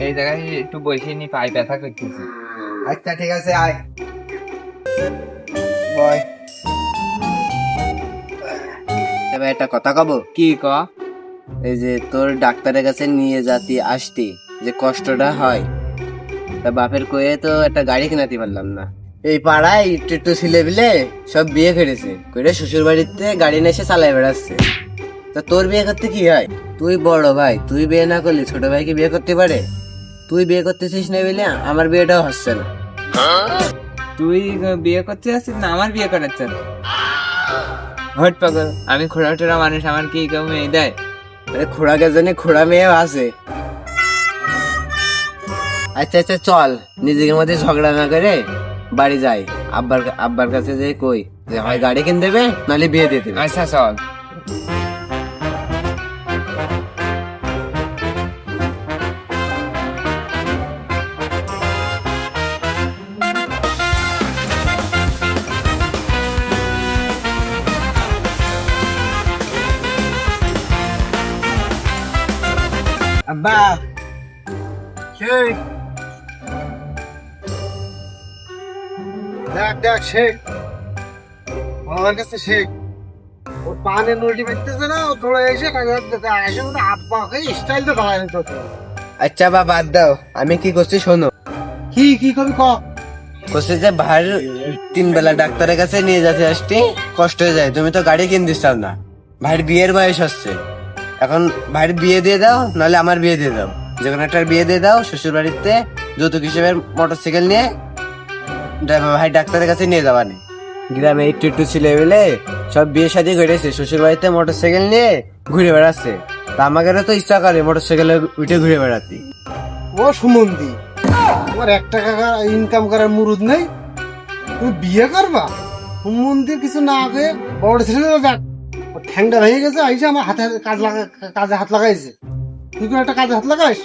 এই জায়গায় একটু বসে নি, পায়ে ব্যথা করতেছে। আচ্ছা ঠিক আছে, আয় বয়। তবে একটা কথা কব, কি ক? এই যে তোর ডাক্তারের কাছে নিয়ে যাতি আসতি যে কষ্টটা হয়, তা বাপের কয়ে তো একটা গাড়ি কিনাতে পারলাম না। এই পাড়ায় একটু একটু ছেলে বিলে সব বিয়ে করেছে, করে শ্বশুর বাড়িতে গাড়ি নিয়ে এসে চালাই বেড়াচ্ছে। তা তোর বিয়ে করতে কি হয়? তুই বড় ভাই, তুই বিয়ে না করলে ছোট ভাই কি বিয়ে করতে পারে? তুই বিয়ে করতেছিস না বলে আমার বিয়েটাও হচ্ছে না। তুই বিয়ে করতে যাচ্ছিস না আমার বিয়ে করাচ্ছে? হট পাগল, আমি খোড়া টোড়া মানুষ, আমার কি কেউ মেয়ে দেয়? আরে খোড়াকে জানি খোড়া মেয়েও আছে। আচ্ছা আচ্ছা চল, নিজেদের মধ্যে ঝগড়া না করে বাড়ি যাই। আব্বার আব্বার কাছে যে কই যে হয় গাড়ি কিনে দেবে নাহলে বিয়ে দিয়ে দেবে। আচ্ছা চল। আব্বা শেখ, দেখ দেখ শেখ, আমার কাছে শেখ ও পানে নটি বেচতেছে না, ও তোরা এসে এসে মতো আব্বাকে স্টাইল তো বাড়ায় তো। আচ্ছা বা বাদ দাও, আমি কি করছি শোনো। কি কি করবি ক? করছি যে ভাই 3 বেলা ডাক্তারের কাছে নিয়ে যেতে আসতে কষ্ট হয়ে যায়, তুমি তো গাড়ি কিনে দিচ্ছ না। ভাইয়ের বিয়ের বয়স হচ্ছে, এখন ভাইয়ের বিয়ে দিয়ে দাও নাহলে আমার বিয়ে দিয়ে দাও, যে কোনো একটা বিয়ে দিয়ে দাও। শ্বশুর বাড়িতে যৌতুক হিসেবে মোটরসাইকেল নিয়ে ভাই ডাক্তারের কাছে নিয়ে যাবা নি। গ্রামে একটু একটু ছেলে বেলে সব বিয়ে শাদী করেছে, শ্বশুর বাড়িতে মোটরসাইকেল নিয়ে ঘুরে বেড়াচ্ছে। তা আমাদেরও তো ইচ্ছা করে মোটরসাইকেলে উঠে ঘুরে বেড়াতে। ও সুমন্দি, তোমার 1 টাকা ইনকাম করার মুরুদ নেই, তুমি বিয়ে করবা? সুমন্দি কিছু না আগে বড় ছেলে দেখ, ওর ঠ্যাংটা ভেঙে গেছে, আইসে আমার হাতে কাজে হাত লাগাইছে। তুই কোনো একটা কাজে হাত লাগাইস,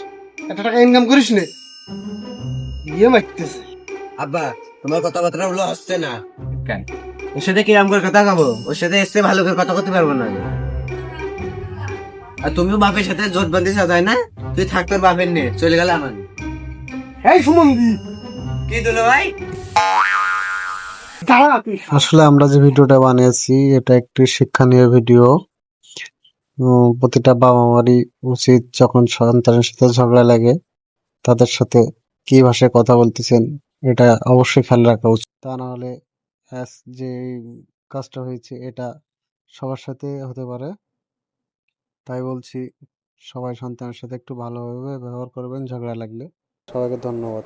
1 টাকা ইনকাম করিস নে, বিয়ে মারতেছে। আব্বা তোমার কথাবার্তা গুলো হচ্ছে না, কেন? ওর সাথে কিরাম করে কথা খাবো? ওর সাথে এসে ভালো করে কথা করতে পারবো না আমি। আর তুমিও বাপের সাথে জোট বাঁধিস তাই না? তুই থাক তোর বাপের নিয়ে, চলে গেলে আমার। এই সুমন্দি, কি দিল ভাই? দাঁড়া তুই। আসলে আমরা যে ভিডিওটা বানিয়েছি এটা একটি শিক্ষণীয় ভিডিও। প্রতিটা বাবা মারই উচিত যখন সন্তানের সাথে ঝগড়া লাগে তাদের সাথে কি ভাষায় কথা বলতেছেন এটা অবশ্যই খেয়াল রাখা উচিত। তা না হলে যে কাজটা হয়েছে এটা সবার সাথে হতে পারে। তাই বলছি, সবাই সন্তানের সাথে একটু ভালোভাবে ব্যবহার করবেন ঝগড়া লাগলে। সবাইকে ধন্যবাদ।